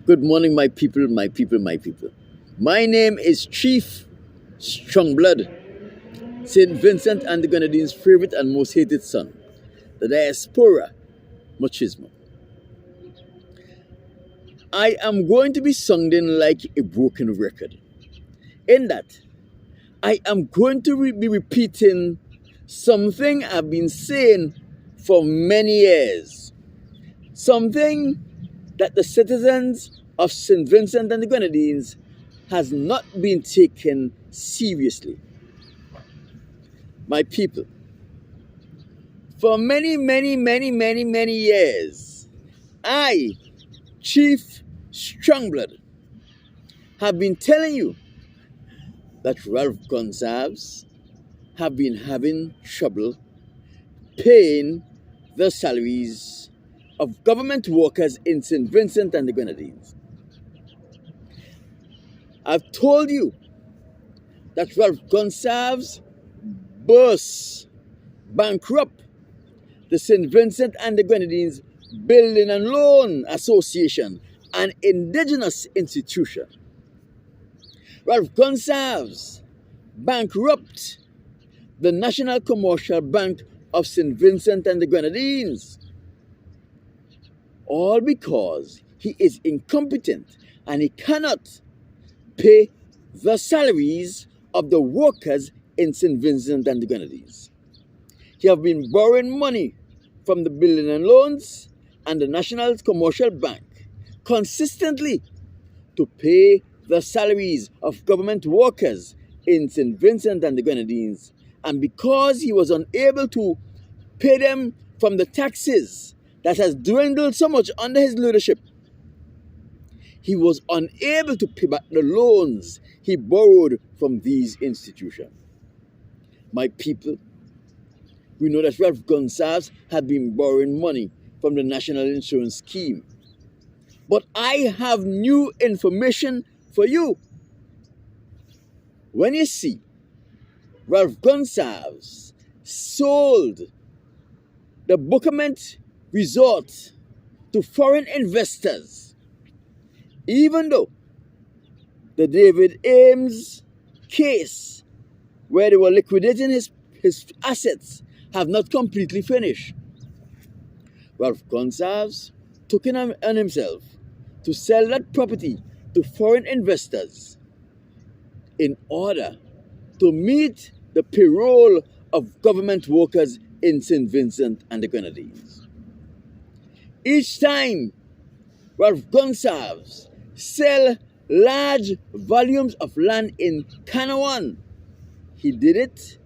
Good morning, my people, my people, my people. My name is Chief Strongblood, St. Vincent and the Grenadines' favorite and most hated son, the diaspora machismo. I am going to be sounding like a broken record, in that I am going to be repeating something I've been saying for many years, something that the citizens of St. Vincent and the Grenadines has not been taken seriously. My people, for many years, I, Chief Strongblood, have been telling you that Ralph Gonsalves have been having trouble paying the salaries of government workers in St. Vincent and the Grenadines. I've told you that Ralph Gonsalves burst bankrupt the St. Vincent and the Grenadines Building and Loan Association, an indigenous institution. Ralph Gonsalves bankrupt the National Commercial Bank of St. Vincent and the Grenadines, all because he is incompetent and he cannot pay the salaries of the workers in St. Vincent and the Grenadines. He have been borrowing money from the Building and Loans and the National Commercial Bank consistently to pay the salaries of government workers in St. Vincent and the Grenadines. And because he was unable to pay them from the taxes that has dwindled so much under his leadership, he was unable to pay back the loans he borrowed from these institutions. My people, we know that Ralph Gonsalves had been borrowing money from the National Insurance Scheme. But I have new information for you. When you see Ralph Gonsalves sold the Buccament Resort to foreign investors, even though the David Ames case, where they were liquidating his assets, have not completely finished, Ralph Gonsalves took it on himself to sell that property to foreign investors in order to meet the payroll of government workers in St. Vincent and the Grenadines. Each time Ralph Gonsalves sell large volumes of land in Canouan, he did it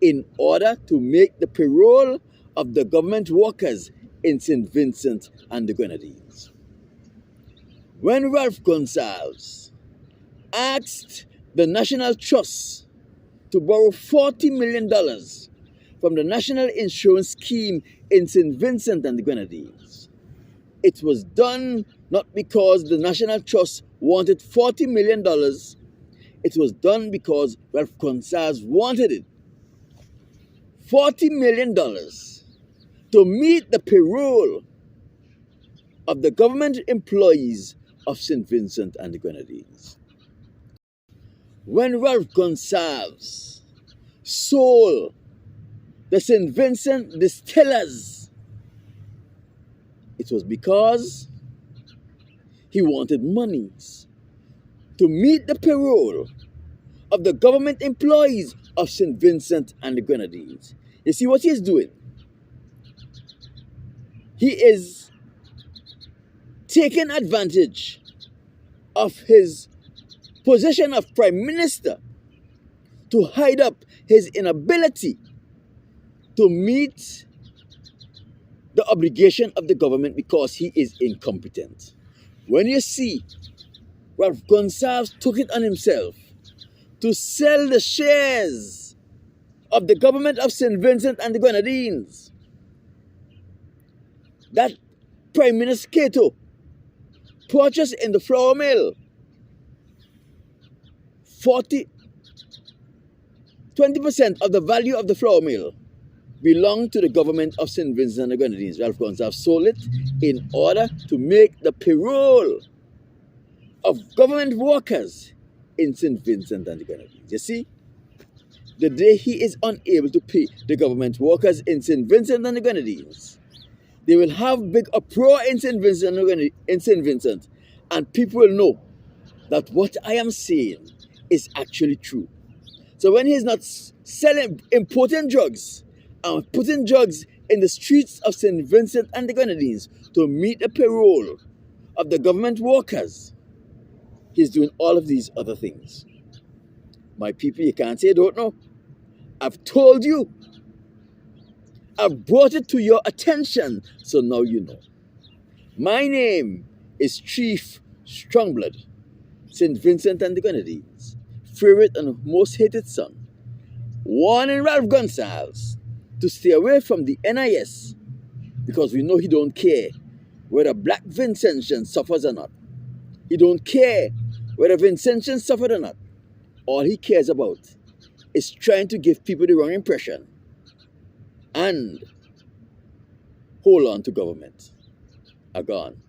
in order to make the payroll of the government workers in St. Vincent and the Grenadines. When Ralph Gonsalves asked the National Trust to borrow $40 million from the National Insurance Scheme in St. Vincent and the Grenadines, it was done not because the National Trust wanted $40 million, it was done because Ralph Gonsalves wanted it. $40 million to meet the payroll of the government employees of St. Vincent and the Grenadines. When Ralph Gonsalves sold the St. Vincent distillers, it was because he wanted monies to meet the payroll of the government employees of St. Vincent and the Grenadines. You see what he is doing? He is taking advantage of his position of Prime Minister to hide up his inability to meet the obligation of the government because he is incompetent. When you see Ralph Gonsalves took it on himself to sell the shares of the government of St. Vincent and the Grenadines, that Prime Minister Cato purchased in the flour mill 20% of the value of the flour mill belonged to the government of St. Vincent and the Grenadines. Ralph Gonsalves sold it in order to make the payroll of government workers in St. Vincent and the Grenadines. You see, the day he is unable to pay the government workers in St. Vincent and the Grenadines, they will have big uproar in St. Vincent and people will know that what I am saying is actually true. So when he's not importing drugs and putting drugs in the streets of St. Vincent and the Grenadines to meet the payroll of the government workers, he's doing all of these other things. My people, you can't say you don't know. I've told you. I've brought it to your attention, so now you know. My name is Chief Strongblood, St. Vincent and the Grenadines, favorite and most hated son, warning Ralph Gonsalves to stay away from the NIS because we know he don't care whether Black Vincentian suffers or not. He don't care whether Vincentian suffered or not. All he cares about is trying to give people the wrong impression and hold on to government. Are gone.